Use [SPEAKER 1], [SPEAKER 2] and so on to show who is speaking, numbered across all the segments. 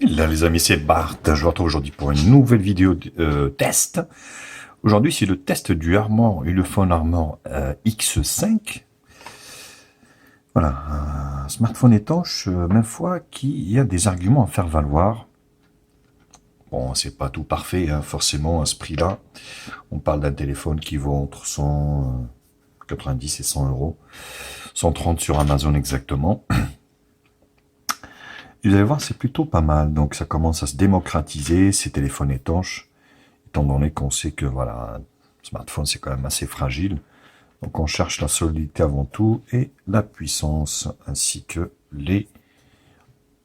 [SPEAKER 1] Là les amis, c'est Bart, je vous retrouve aujourd'hui pour une nouvelle vidéo test. Aujourd'hui c'est le test du Armor Ulefone Armor X5. Voilà, un smartphone étanche, même fois qui a des arguments à faire valoir. Bon, c'est pas tout parfait, hein, forcément à ce prix-là. On parle d'un téléphone qui vaut entre 190 et 100 euros. 130 sur Amazon exactement. Et vous allez voir, c'est plutôt pas mal. Donc ça commence à se démocratiser, ces téléphones étanches, étant donné qu'on sait que voilà, un smartphone c'est quand même assez fragile. Donc on cherche la solidité avant tout et la puissance, ainsi que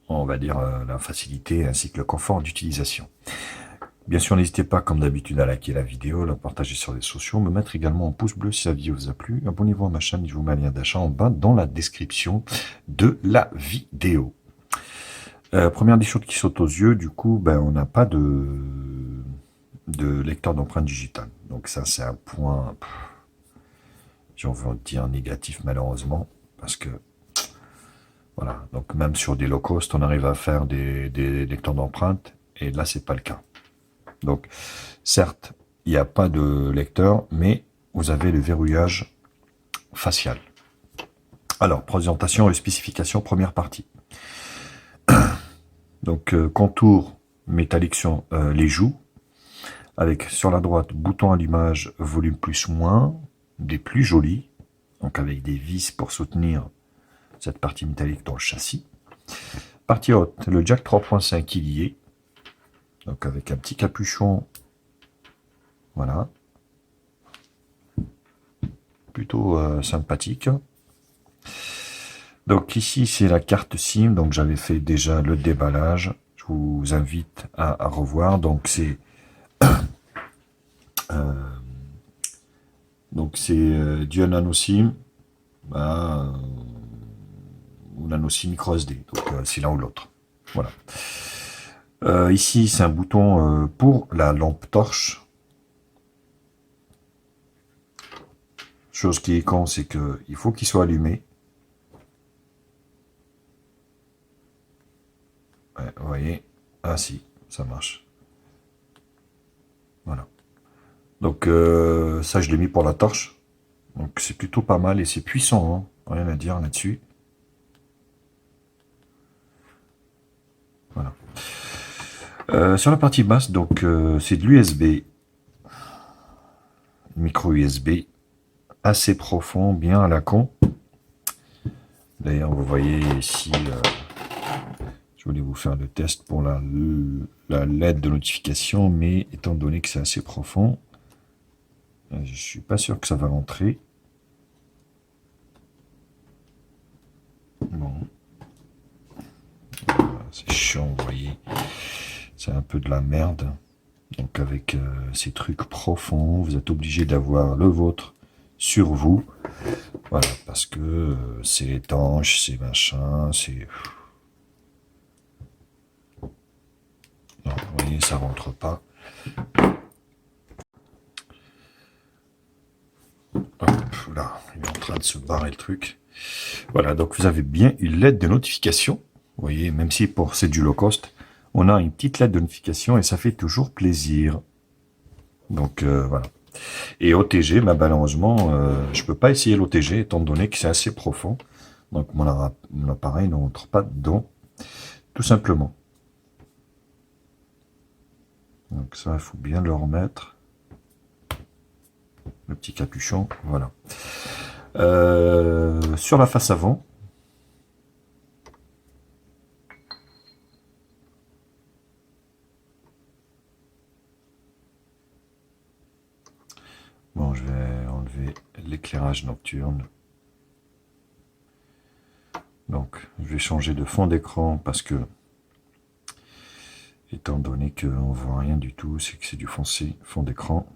[SPEAKER 1] on va dire la facilité ainsi que le confort d'utilisation. Bien sûr, n'hésitez pas comme d'habitude à liker la vidéo, la partager sur les sociaux, me mettre également un pouce bleu si la vidéo vous a plu. Abonnez-vous à ma chaîne, je vous mets un lien d'achat en bas dans la description de la vidéo. Première des choses qui saute aux yeux, du coup, on n'a pas de lecteur d'empreintes digitales. Donc ça, c'est un point, si on veut dire négatif malheureusement, parce que voilà. Donc même sur des low cost, on arrive à faire des lecteurs d'empreintes, et là, c'est pas le cas. Donc certes, il n'y a pas de lecteur, mais vous avez le verrouillage facial. Alors, présentation et spécification, première partie. Donc, contour métallique sur les joues, avec sur la droite, bouton allumage, volume plus moins, des plus jolis, donc avec des vis pour soutenir cette partie métallique dans le châssis. Partie haute, le jack 3.5 il y est, donc avec un petit capuchon, voilà, plutôt sympathique. Donc ici c'est la carte SIM, donc j'avais fait déjà le déballage, je vous invite à revoir. Donc c'est Dual Nano SIM ou Nano SIM micro SD, donc c'est l'un ou l'autre. Voilà. Ici c'est un bouton pour la lampe torche. Chose qui est con, c'est que il faut qu'il soit allumé. Ouais, vous voyez, ah si, ça marche. Voilà. Donc ça, je l'ai mis pour la torche. Donc c'est plutôt pas mal et c'est puissant, hein. Rien à dire là-dessus. Voilà. Sur la partie basse, donc c'est de l'USB, micro USB, assez profond, bien à la con. D'ailleurs, vous voyez ici, je voulais vous faire le test pour la LED de notification, mais étant donné que c'est assez profond, je suis pas sûr que ça va rentrer. Bon, c'est chiant, vous voyez, c'est un peu de la merde. Donc avec ces trucs profonds, vous êtes obligé d'avoir le vôtre sur vous. Voilà, parce que c'est étanche, c'est machin, c'est... Non, vous voyez, ça rentre pas. Hop, là, il est en train de se barrer le truc. Voilà, donc vous avez bien une LED de notification. Vous voyez, même si c'est du low cost, on a une petite LED de notification et ça fait toujours plaisir. Donc voilà. Et OTG, malheureusement, je peux pas essayer l'OTG étant donné que c'est assez profond. Donc mon appareil ne rentre pas dedans, tout simplement. Donc ça, il faut bien le remettre. Le petit capuchon, voilà. Sur la face avant, bon, je vais enlever l'éclairage nocturne. Donc, je vais changer de fond d'écran parce que, étant donné qu'on ne voit rien du tout, c'est que c'est du foncé fond d'écran.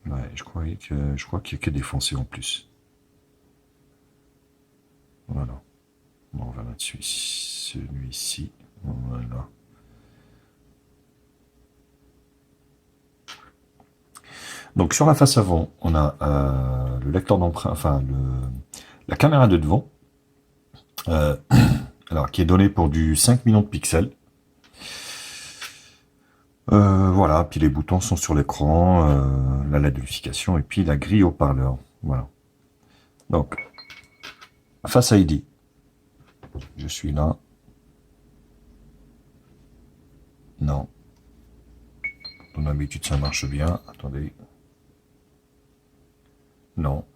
[SPEAKER 1] Ouais, je crois qu'il n'y a que des foncés en plus. Voilà. Bon, on va mettre celui-ci. Voilà. Donc sur la face avant, on a le lecteur d'empreinte, enfin la caméra de devant, Alors, qui est donné pour du 5 millions de pixels. Voilà, puis les boutons sont sur l'écran, la LED de notification, et puis la grille haut-parleur. Voilà. Donc, Face ID. Je suis là. Non. Comme d'habitude, ça marche bien. Attendez. Non.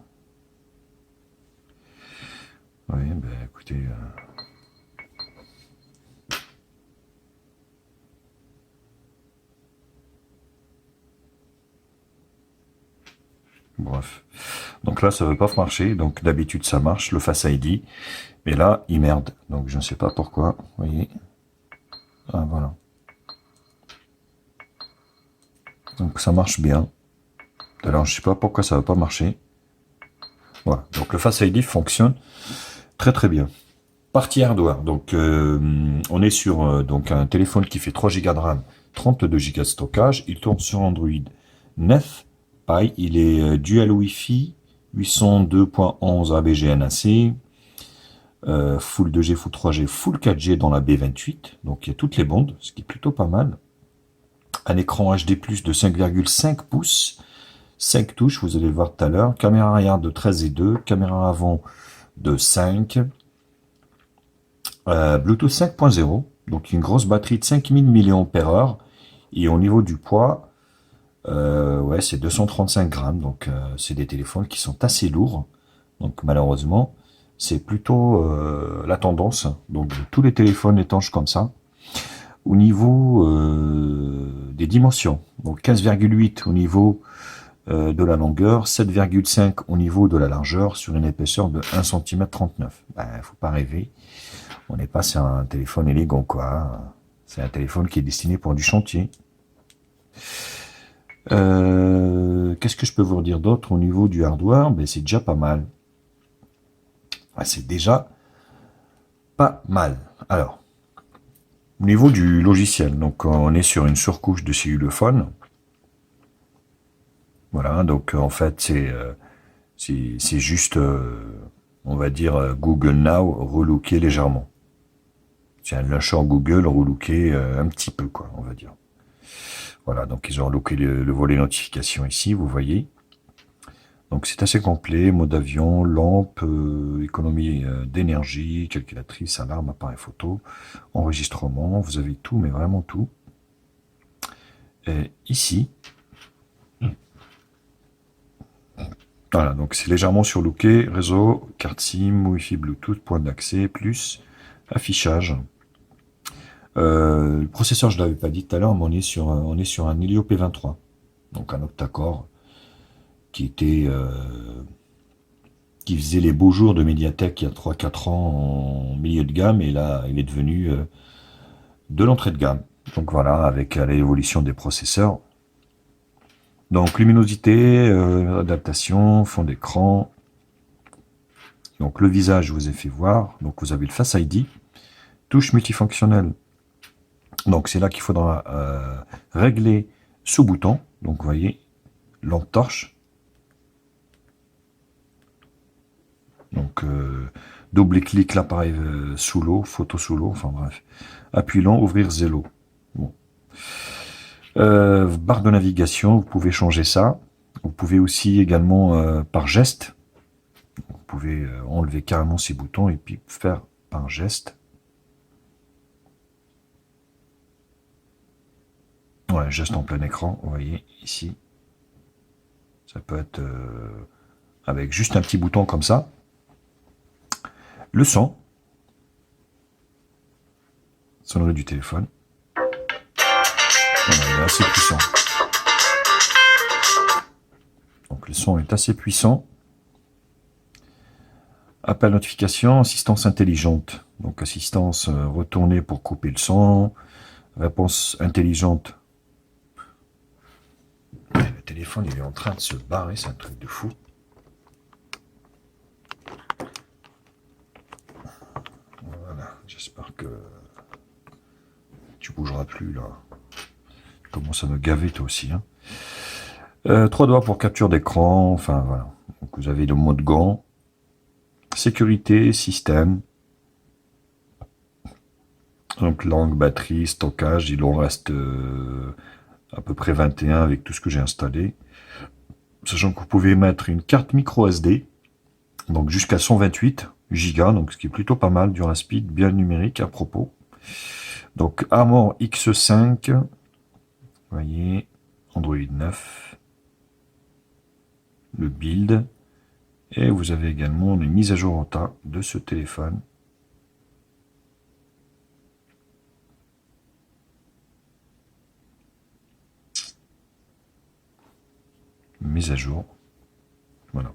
[SPEAKER 1] Oui, ben écoutez... Bref. Donc là, ça ne veut pas marcher. Donc d'habitude, ça marche, le Face ID. Mais là, il merde. Donc je ne sais pas pourquoi. Vous voyez. Ah, voilà. Donc ça marche bien. Alors je ne sais pas pourquoi ça ne va pas marcher. Voilà. Donc le Face ID fonctionne très très bien. Partie hardware. Donc on est sur donc un téléphone qui fait 3 Go de RAM, 32 Go de stockage. Il tourne sur Android 9. Pareil, il est dual Wi-Fi, 802.11 ABG NAC, full 2G, full 3G, full 4G dans la B28. Donc il y a toutes les bandes, ce qui est plutôt pas mal. Un écran HD+ de 5,5 pouces, 5 touches, vous allez le voir tout à l'heure. Caméra arrière de 13,2, caméra avant de 5. Bluetooth 5.0, donc une grosse batterie de 5000 mAh. Et au niveau du poids, ouais, c'est 235 grammes. Donc c'est des téléphones qui sont assez lourds. Donc malheureusement, c'est plutôt la tendance. Donc tous les téléphones étanches comme ça. Au niveau des dimensions, donc 15,8 au niveau de la longueur, 7,5 au niveau de la largeur, sur une épaisseur de 1,39 cm. Ben, faut pas rêver. On n'est pas sur un téléphone élégant, quoi. C'est un téléphone qui est destiné pour du chantier. Qu'est-ce que je peux vous dire d'autre au niveau du hardware? Ben, c'est déjà pas mal. C'est déjà pas mal. Alors, au niveau du logiciel, donc on est sur une surcouche de cellulophone. Voilà, donc en fait, c'est juste, on va dire, Google Now relooké légèrement. C'est un launcher Google relooké un petit peu, quoi, on va dire. Voilà, donc ils ont relooké le volet notification ici, vous voyez. Donc c'est assez complet, mode avion, lampe, économie d'énergie, calculatrice, alarme, appareil photo, enregistrement, vous avez tout, mais vraiment tout. Et ici, voilà, donc c'est légèrement surlooké, réseau, carte SIM, Wi-Fi, Bluetooth, point d'accès, plus affichage. Le processeur, je ne l'avais pas dit tout à l'heure, mais on est sur un Helio P23, donc un octa-core qui faisait les beaux jours de Mediatek il y a 3-4 ans en milieu de gamme, et là il est devenu de l'entrée de gamme. Donc voilà, avec l'évolution des processeurs. Donc luminosité, adaptation, fond d'écran. Donc le visage, je vous ai fait voir. Donc vous avez le Face ID, touche multifonctionnelle. Donc c'est là qu'il faudra régler sous bouton. Donc vous voyez, lampe torche. Donc double-clic l'appareil sous l'eau, photo sous l'eau, enfin bref. Appui long, ouvrir zélo. Bon. Barre de navigation, vous pouvez changer ça. Vous pouvez aussi également par geste. Vous pouvez enlever carrément ces boutons et puis faire par geste. Ouais, geste en plein écran, vous voyez ici. Ça peut être avec juste un petit bouton comme ça. Le son. Sonnerie du téléphone. Voilà, il est assez puissant. Donc le son est assez puissant. Appel notification, assistance intelligente. Donc assistance retournée pour couper le son. Réponse intelligente. Le téléphone, il est en train de se barrer, c'est un truc de fou. Voilà, j'espère que tu bougeras plus là. Commence à me gaver toi aussi. Hein. 3 doigts pour capture d'écran, enfin voilà. Donc vous avez le mode gant. Sécurité, système. Donc langue, batterie, stockage, il en reste à peu près 21 avec tout ce que j'ai installé. Sachant que vous pouvez mettre une carte micro SD, donc jusqu'à 128 Go, donc ce qui est plutôt pas mal, du speed bien numérique à propos. Donc Armor X5, vous voyez, Android 9, le build, et vous avez également les mises à jour en tas de ce téléphone. Mise à jour, voilà.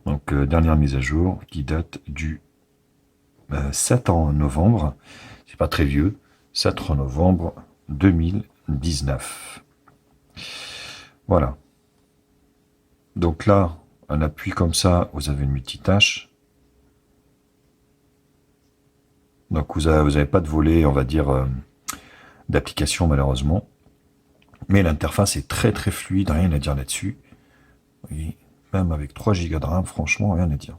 [SPEAKER 1] Donc dernière mise à jour qui date du 7 novembre, c'est pas très vieux, 7 novembre 2019. Voilà. Donc là, un appui comme ça, vous avez une multitâche. Donc vous avez pas de volet, on va dire, d'application malheureusement. Mais l'interface est très très fluide, rien à dire là-dessus. Oui, même avec 3 Go de RAM, franchement, rien à dire.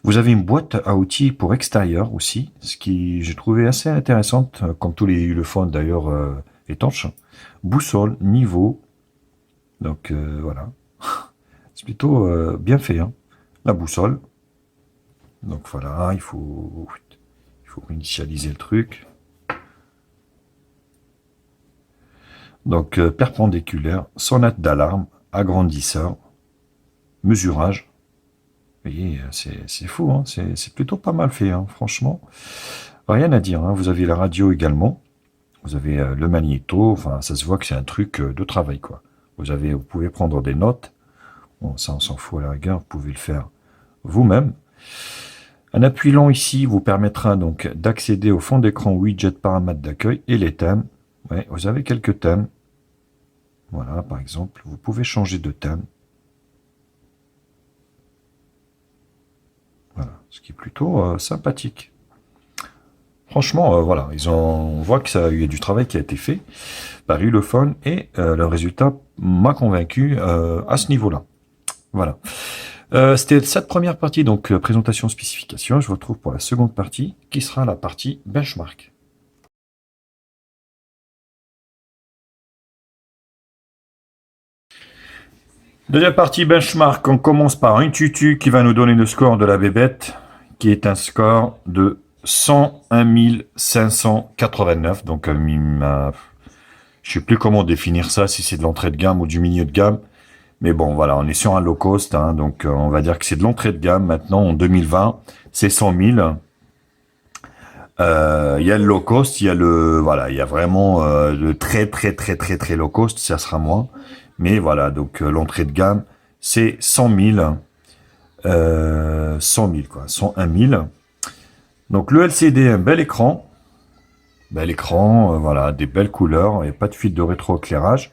[SPEAKER 1] Vous avez une boîte à outils pour extérieur aussi, ce qui j'ai trouvé assez intéressante, comme tous les ulefone d'ailleurs étanches. Boussole, niveau. Donc voilà. C'est plutôt bien fait, hein. La boussole. Donc voilà, il faut initialiser le truc. Donc perpendiculaire, sonnette d'alarme, agrandisseur, mesurage. Vous voyez, c'est fou, hein, c'est plutôt pas mal fait, hein, franchement. Rien à dire, hein. Vous avez la radio également. Vous avez le magnéto, enfin ça se voit que c'est un truc de travail, quoi. Vous pouvez prendre des notes. Bon, ça on s'en fout à la rigueur, vous pouvez le faire vous-même. Un appui long ici vous permettra donc d'accéder au fond d'écran widget paramètres d'accueil et les thèmes. Ouais, vous avez quelques thèmes. Voilà, par exemple, vous pouvez changer de thème. Voilà, ce qui est plutôt sympathique. Franchement, voilà, on voit que il y a du travail qui a été fait par Ulefone et le résultat m'a convaincu à ce niveau-là. Voilà. C'était cette première partie, donc présentation, spécification. Je vous retrouve pour la seconde partie, qui sera la partie benchmark. Deuxième partie benchmark, on commence par un tutu qui va nous donner le score de la bébête, qui est un score de 101 589. Donc, je ne sais plus comment définir ça, si c'est de l'entrée de gamme ou du milieu de gamme. Mais bon, voilà, on est sur un low cost, hein, donc on va dire que c'est de l'entrée de gamme. Maintenant, en 2020, c'est 100 000. Il y a le low cost, il y a voilà, il y a vraiment le très très très très très low cost, ça sera moins. Mais voilà, donc l'entrée de gamme, c'est 100 000, 100 000 quoi, 101 000. Donc le LCD, un bel écran, voilà, des belles couleurs, il n'y a pas de fuite de rétroéclairage.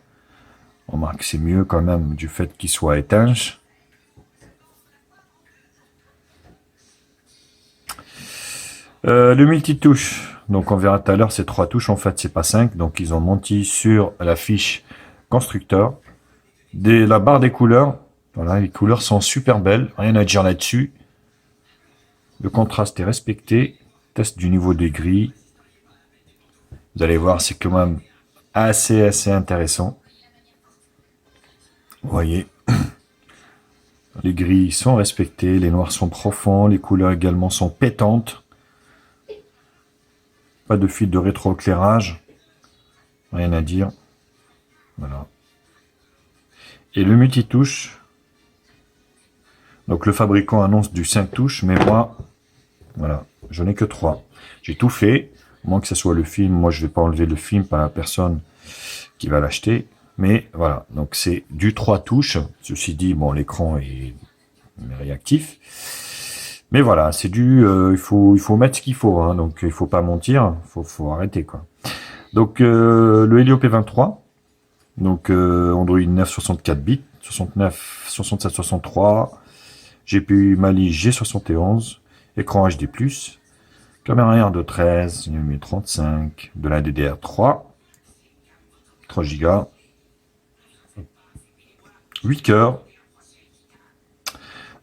[SPEAKER 1] On remarque que c'est mieux quand même du fait qu'il soit étanche. Le multitouche, donc on verra tout à l'heure, c'est 3 touches, en fait c'est pas 5, donc ils ont menti sur la fiche constructeur. La barre des couleurs, voilà, les couleurs sont super belles, rien à dire là-dessus. Le contraste est respecté, test du niveau des grilles. Vous allez voir, c'est quand même assez intéressant. Vous voyez, les grilles sont respectées, les noirs sont profonds, les couleurs également sont pétantes. Pas de fuite de rétroéclairage, rien à dire. Voilà. Et le multitouche, donc le fabricant annonce du 5 touches, mais moi, voilà, je n'ai que 3. J'ai tout fait, à moins que ce soit le film. Moi, je ne vais pas enlever le film par la personne qui va l'acheter. Mais voilà, donc c'est du 3 touches. Ceci dit, bon, l'écran est réactif. Mais voilà, c'est il faut mettre ce qu'il faut, hein, donc il faut pas mentir, faut arrêter, quoi. Donc le Helio P23, donc Android 9 64 bits, 69, 67, 63, GPU Mali G71, écran HD+, caméra arrière de 13, 35, de la DDR3, 3 Go, 8 cœurs,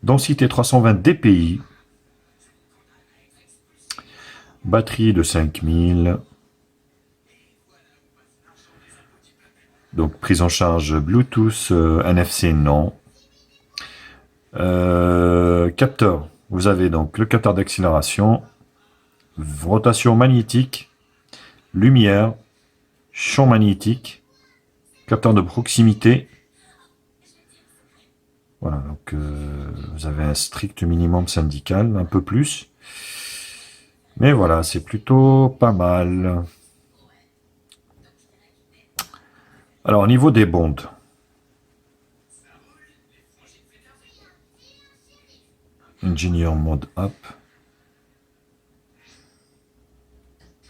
[SPEAKER 1] densité 320 dpi, Batterie de 5000. Donc prise en charge Bluetooth, NFC non. Capteur. Vous avez donc le capteur d'accélération, rotation magnétique, lumière, champ magnétique, capteur de proximité. Voilà, donc vous avez un strict minimum syndical, un peu plus. Mais voilà, c'est plutôt pas mal. Alors, au niveau des bandes. Engineer Mode App.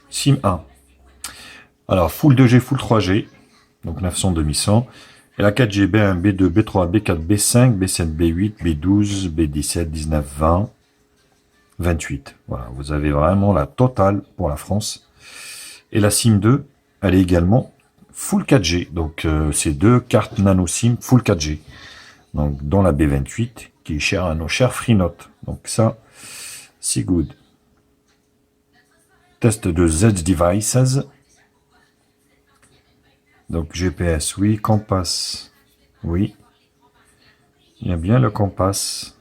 [SPEAKER 1] SIM 1. Alors, Full 2G, Full 3G. Donc 900, 2100. Et la 4G, B1, B2, B3, B4, B5, B7, B8, B12, B17, 19, 20, 28. Voilà, vous avez vraiment la totale pour la France. Et la SIM 2, elle est également Full 4G. Donc, c'est deux cartes nano SIM Full 4G. Donc, dans la B28, qui est chère à nos chers Freenote. Donc, ça, c'est good. Test de Z Devices. Donc, GPS, oui. Compass, oui. Il y a bien le Compass.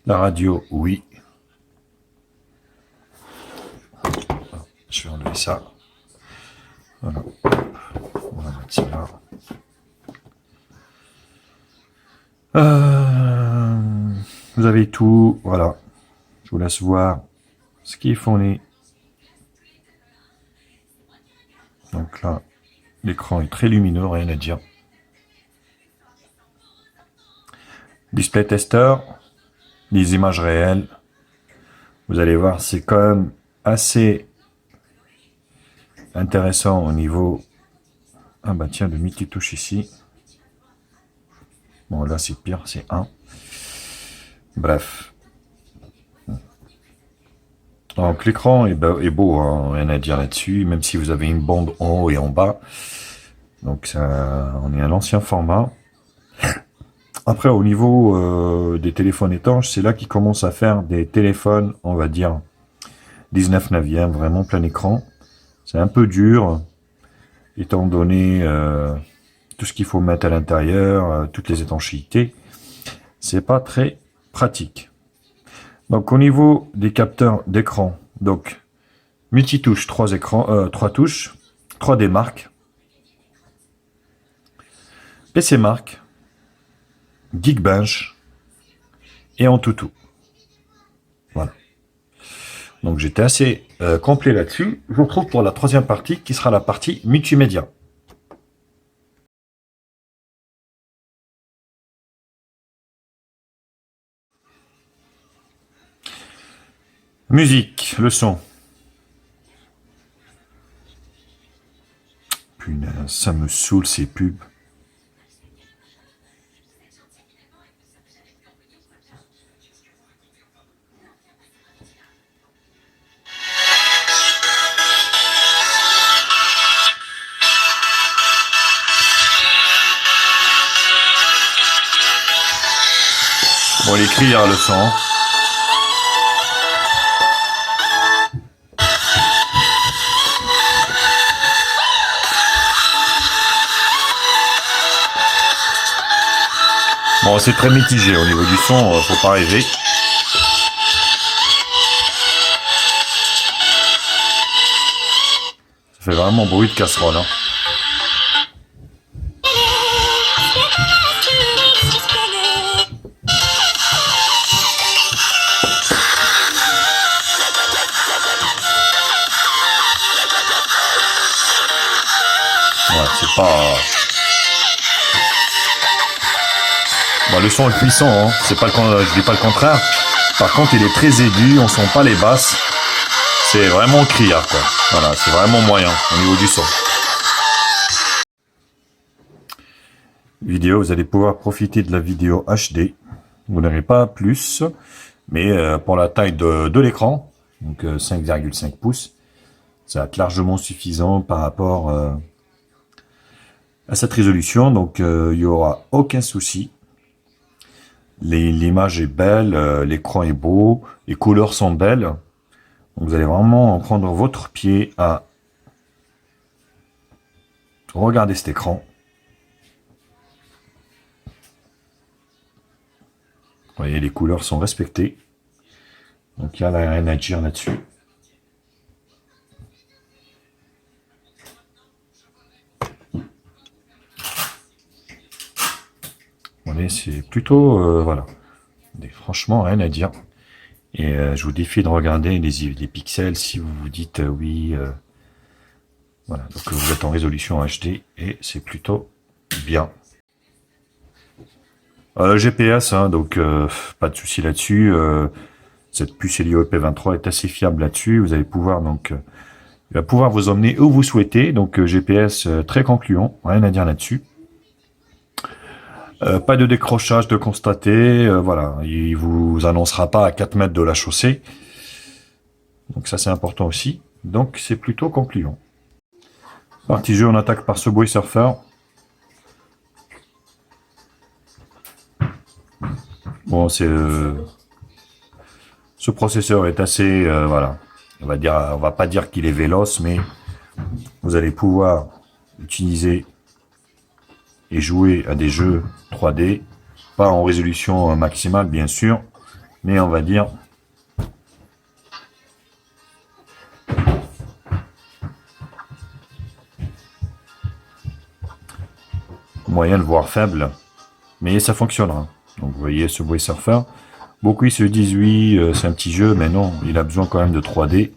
[SPEAKER 1] La radio, oui. Je vais enlever ça. Voilà. On va mettre ça là. Vous avez tout, voilà. Je vous laisse voir ce qui est fourni. Donc là, l'écran est très lumineux, rien à dire. Display tester, les images réelles. Vous allez voir, c'est quand même assez intéressant au niveau... Ah bah tiens, le multitouche ici. Bon là c'est pire, c'est 1. Bref. Donc l'écran est beau, hein, rien à dire là-dessus, même si vous avez une bande en haut et en bas. Donc ça, on est à l'ancien format. Après au niveau des téléphones étanches, c'est là qu'ils commencent à faire des téléphones, on va dire 19 neuvième, vraiment plein écran. C'est un peu dur, étant donné tout ce qu'il faut mettre à l'intérieur, toutes les étanchéités. C'est pas très pratique. Donc au niveau des capteurs d'écran, donc multitouche, 3 écrans, 3 touches, 3D Mark, PC Mark, Geekbench et Antutu. Voilà. Donc j'étais assez complet là-dessus. Je vous retrouve pour la troisième partie qui sera la partie multimédia. Musique, le son. Punaise, ça me saoule ces pubs. Bon, il écrit le son. Bon, c'est très mitigé au niveau du son, faut pas rêver. Ça fait vraiment bruit de casserole, hein. Ouais, c'est pas... Bon, le son est puissant, hein. C'est pas je dis pas le contraire. Par contre, il est très aigu, on sent pas les basses. C'est vraiment criard, quoi. Voilà, c'est vraiment moyen au niveau du son. Vidéo, vous allez pouvoir profiter de la vidéo HD. Vous n'aurez pas plus, mais pour la taille de l'écran, donc 5,5 pouces, ça va être largement suffisant par rapport à cette résolution. Donc il n'y aura aucun souci. L'image est belle, l'écran est beau, les couleurs sont belles. Vous allez vraiment prendre votre pied à regarder cet écran. Vous voyez, les couleurs sont respectées. Donc il n'y a rien à dire là-dessus. Vous voyez, c'est plutôt... voilà. Franchement, rien à dire. Et je vous défie de regarder les pixels si vous vous dites oui. Voilà, donc vous êtes en résolution HD et c'est plutôt bien. GPS, hein, donc pas de souci là-dessus. Cette puce Helio EP23 est assez fiable là-dessus. Vous allez pouvoir donc, il va pouvoir vous emmener où vous souhaitez. Donc GPS très concluant, rien à dire là-dessus. Pas de décrochage de constater, voilà, il vous annoncera pas à 4 mètres de la chaussée. Donc ça c'est important aussi. Donc c'est plutôt concluant. Partie jeu, on attaque par Subway Surfer. Bon, c'est ce processeur est assez, voilà, on va pas dire qu'il est véloce, mais vous allez pouvoir utiliser et jouer à des jeux 3D, pas en résolution maximale bien sûr, mais on va dire moyenne voire faible, mais ça fonctionnera. Donc vous voyez Subway Surfer. Beaucoup ils se disent oui, c'est un petit jeu, mais non, il a besoin quand même de 3D.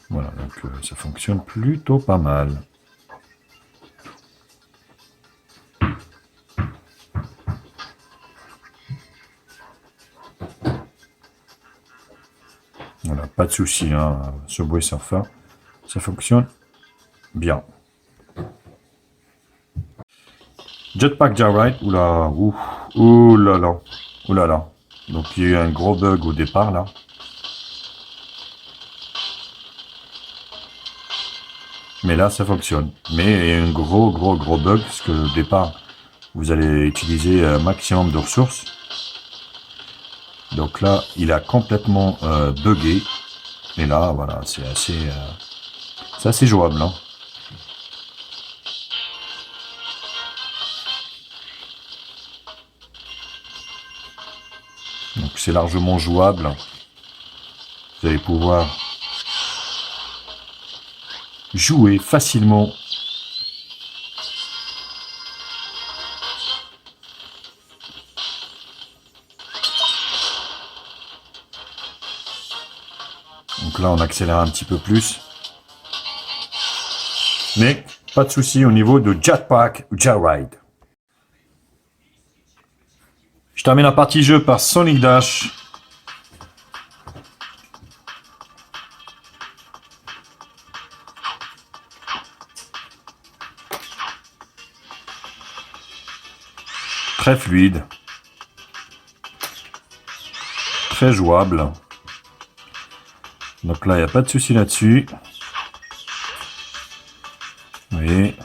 [SPEAKER 1] Voilà, donc ça fonctionne plutôt pas mal. Voilà, pas de souci, hein, Subway Surfer, ça fonctionne bien. Jetpack Joyride, oula, oulala, oulala. Donc il y a eu un gros bug au départ là. Mais là ça fonctionne. Mais il y a eu un gros bug parce que au départ vous allez utiliser un maximum de ressources. Donc là il a complètement bugué. Et là voilà, c'est assez jouable. Hein. Donc c'est largement jouable. Vous allez pouvoir jouer facilement. Donc là on accélère un petit peu plus. Mais pas de souci au niveau de Jetpack Joyride. Je termine la partie jeu par Sonic Dash. Très fluide. Très jouable. Donc là, il n'y a pas de souci là-dessus. Vous voyez.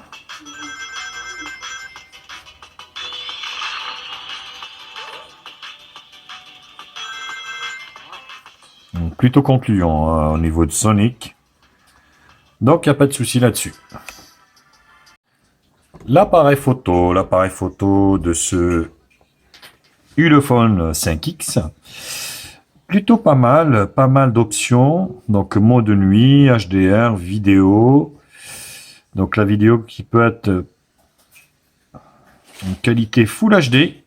[SPEAKER 1] Donc, plutôt concluant hein, au niveau de Sonic. Donc, il n'y a pas de souci là-dessus. L'appareil photo de ce Ulefone 5X. Plutôt pas mal d'options. Donc, mode nuit, HDR, vidéo. Donc, la vidéo qui peut être en qualité Full HD.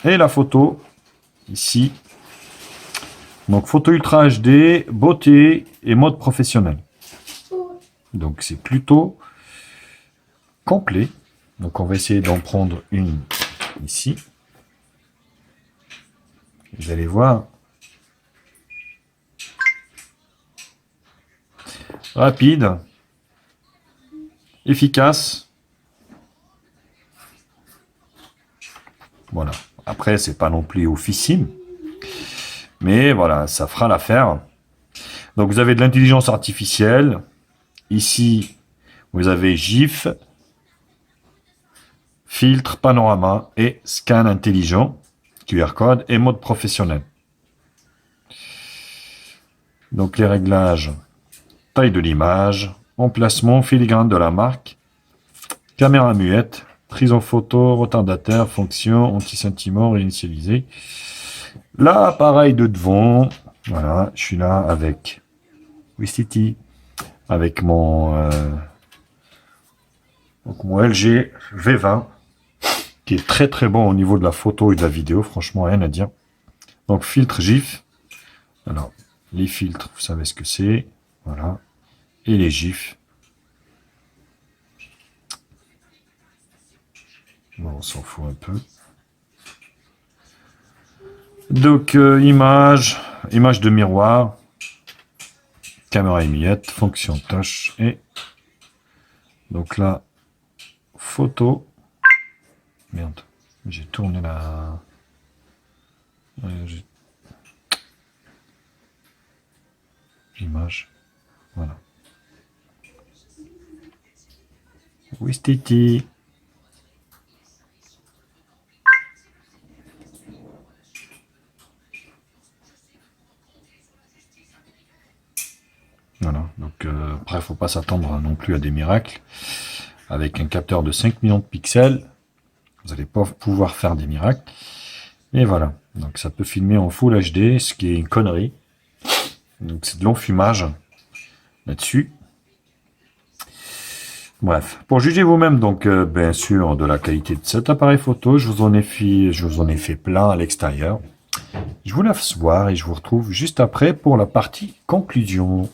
[SPEAKER 1] Et la photo, ici. Donc, photo Ultra HD, beauté et mode professionnel. Donc, c'est plutôt complet. Donc, on va essayer d'en prendre une ici. Vous allez voir. Rapide. Efficace. Voilà. Après, c'est pas non plus officine. Mais voilà, ça fera l'affaire. Donc, vous avez de l'intelligence artificielle. Ici, vous avez GIF, filtre, panorama et scan intelligent, QR code et mode professionnel. Donc les réglages, taille de l'image, emplacement, filigrane de la marque, caméra muette, prise en photo, retardateur, fonction, anti-sentiment, réinitialisé. L'appareil de devant, voilà, je suis là avec Wistiti, avec mon LG V20, qui est très très bon au niveau de la photo et de la vidéo, franchement rien à dire. Donc filtre GIF, alors les filtres, vous savez ce que c'est, voilà, et les GIFs. Bon, on s'en fout un peu. Donc image de miroir, caméra émiette, fonction touch et donc là photo. Merde, j'ai tourné la. Image, voilà. Wistiti. Voilà, donc après, il ne faut pas s'attendre non plus à des miracles. Avec un capteur de 5 millions de pixels, vous n'allez pas pouvoir faire des miracles. Et voilà, donc ça peut filmer en Full HD, ce qui est une connerie. Donc c'est de l'enfumage là-dessus. Bref, pour juger vous-même, donc bien sûr, de la qualité de cet appareil photo, je vous en ai fait plein à l'extérieur. Je vous laisse voir et je vous retrouve juste après pour la partie conclusion.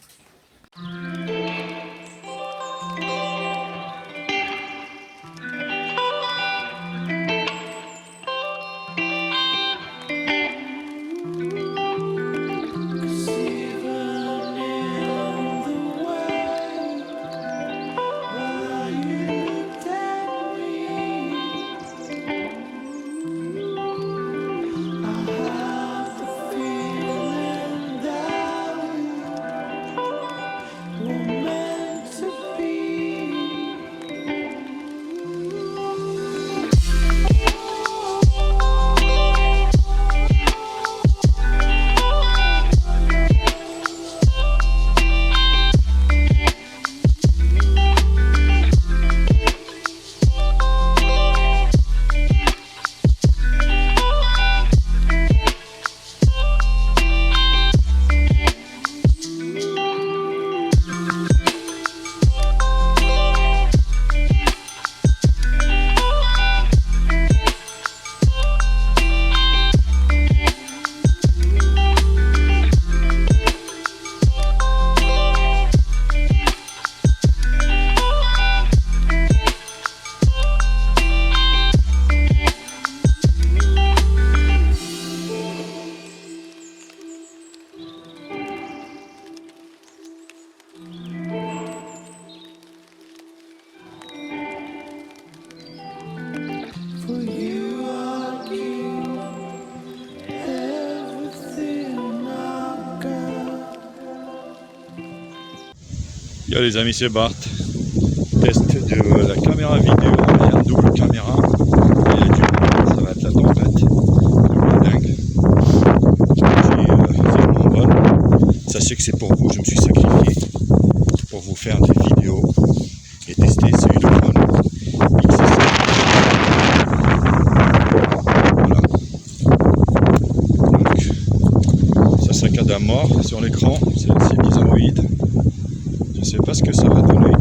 [SPEAKER 2] Yo les amis, c'est Bart. Test de la caméra vidéo. Il y a une double caméra. Il y a ça va être la tempête. C'est dingue. C'est vraiment bonne. Sachez que c'est pour vous. Je me suis sacrifié pour vous faire des vidéos et tester celui de Canon XC7. Voilà. Donc, ça saccade à mort sur l'écran. C'est l'Isamoïde. Je sais pas ce que ça va donner au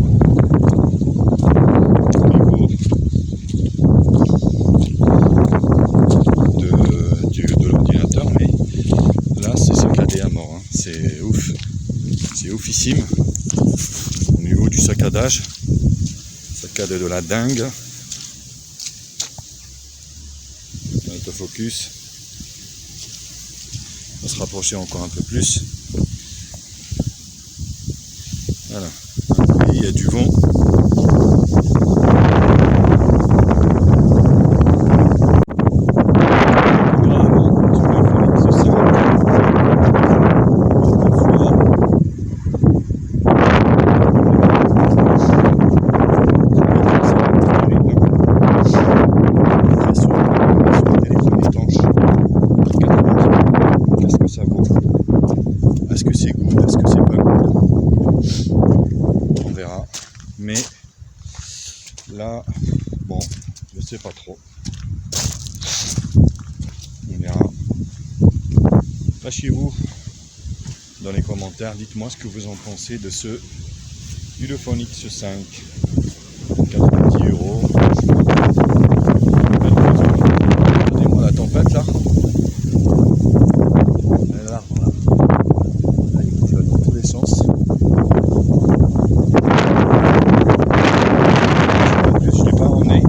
[SPEAKER 2] niveau de l'ordinateur, mais là c'est saccadé à mort, hein. C'est ouf, c'est oufissime au niveau du saccadage, saccade de la dingue. Autofocus, on va se rapprocher encore un peu plus. Voilà, il y a du vent. Est-ce que c'est good? Est-ce que c'est pas good? On verra. Mais là, bon, je sais pas trop. On verra. Lâchez-vous dans les commentaires. Dites-moi ce que vous en pensez de ce Ulefone X5. 90 €. Regardez-moi la tempête là. L'arbre là. Là, il bouge dans tous les sens. En plus, je l'ai pas emmené.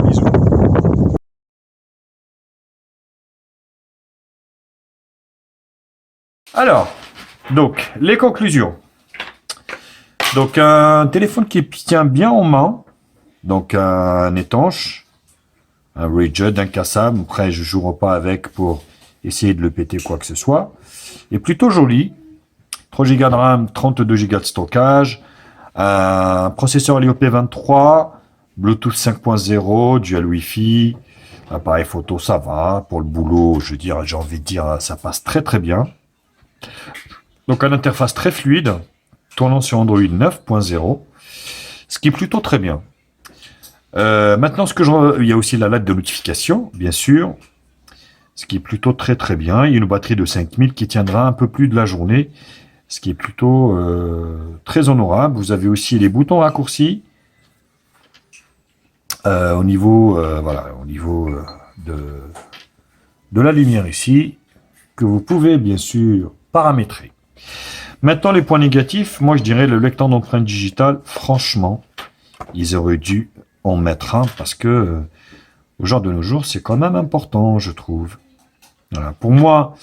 [SPEAKER 2] Bisous.
[SPEAKER 1] Alors, donc, les conclusions. Donc, un téléphone qui tient bien en main. Donc, un étanche. Un rigid, incassable. Après, je ne jouerai pas avec pour essayer de le péter quoi que ce soit. Et plutôt joli. 3 Go de RAM, 32 Go de stockage. Un processeur Helio P23. Bluetooth 5.0, dual Wi-Fi. Appareil photo, ça va. Pour le boulot, je veux dire, j'ai envie de dire, ça passe très très bien. Donc, une interface très fluide, tournant sur Android 9.0, ce qui est plutôt très bien. Maintenant, il y a aussi la lettre de notification, bien sûr, ce qui est plutôt très très bien. Il y a une batterie de 5000 qui tiendra un peu plus de la journée, ce qui est plutôt très honorable. Vous avez aussi les boutons raccourcis au niveau, de la lumière ici, que vous pouvez bien sûr paramétrer. Maintenant, les points négatifs, moi je dirais le lecteur d'empreintes digitales, franchement, ils auraient dû en mettre un parce que au genre de nos jours, c'est quand même important, je trouve. Voilà. Pour moi,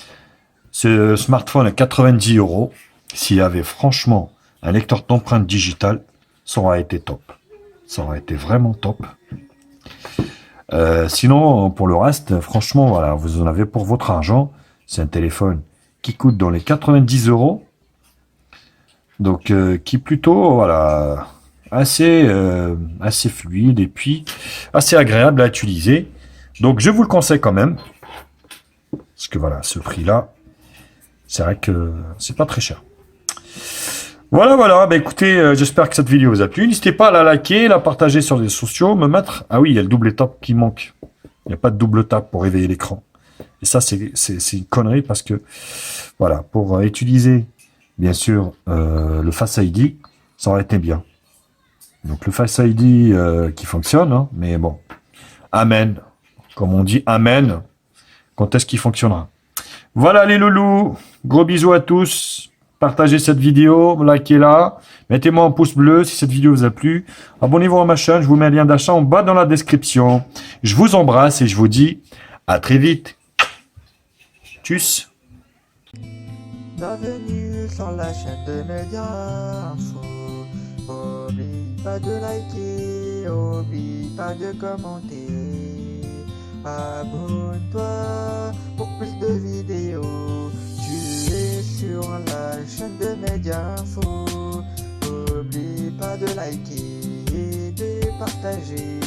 [SPEAKER 1] ce smartphone à 90 €, s'il y avait franchement un lecteur d'empreintes digitales, ça aurait été top. Ça aurait été vraiment top. Sinon, pour le reste, franchement, voilà, vous en avez pour votre argent. C'est un téléphone qui coûte dans les 90 €. Donc, qui est plutôt, voilà, assez fluide et puis assez agréable à utiliser. Donc, je vous le conseille quand même. Parce que voilà, ce prix-là, c'est vrai que c'est pas très cher. Voilà, voilà. Bah, écoutez, j'espère que cette vidéo vous a plu. N'hésitez pas à la liker, la partager sur les réseaux sociaux, me mettre... Ah oui, il y a le double étape qui manque. Il n'y a pas de double tape pour réveiller l'écran. Et ça, c'est une connerie parce que, voilà, pour utiliser, bien sûr, le Face ID, ça aurait été bien. Donc, le Face ID qui fonctionne, hein, mais bon, amen. Comme on dit, amen. Quand est-ce qu'il fonctionnera? Voilà les loulous. Gros bisous à tous. Partagez cette vidéo, likez-la. Mettez-moi un pouce bleu si cette vidéo vous a plu. Abonnez-vous à ma chaîne, je vous mets un lien d'achat en bas dans la description. Je vous embrasse et je vous dis à très vite. Tchuss.
[SPEAKER 3] Bienvenue sur la chaîne de Média Info. Oublie pas de liker, oublie pas de commenter. Abonne-toi pour plus de vidéos. Tu es sur la chaîne de Média Info. Oublie pas de liker et de partager.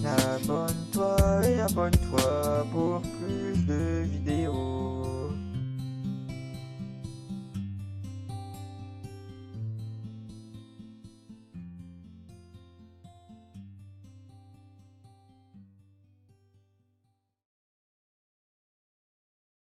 [SPEAKER 3] Abonne-toi et abonne-toi pour plus de vidéos.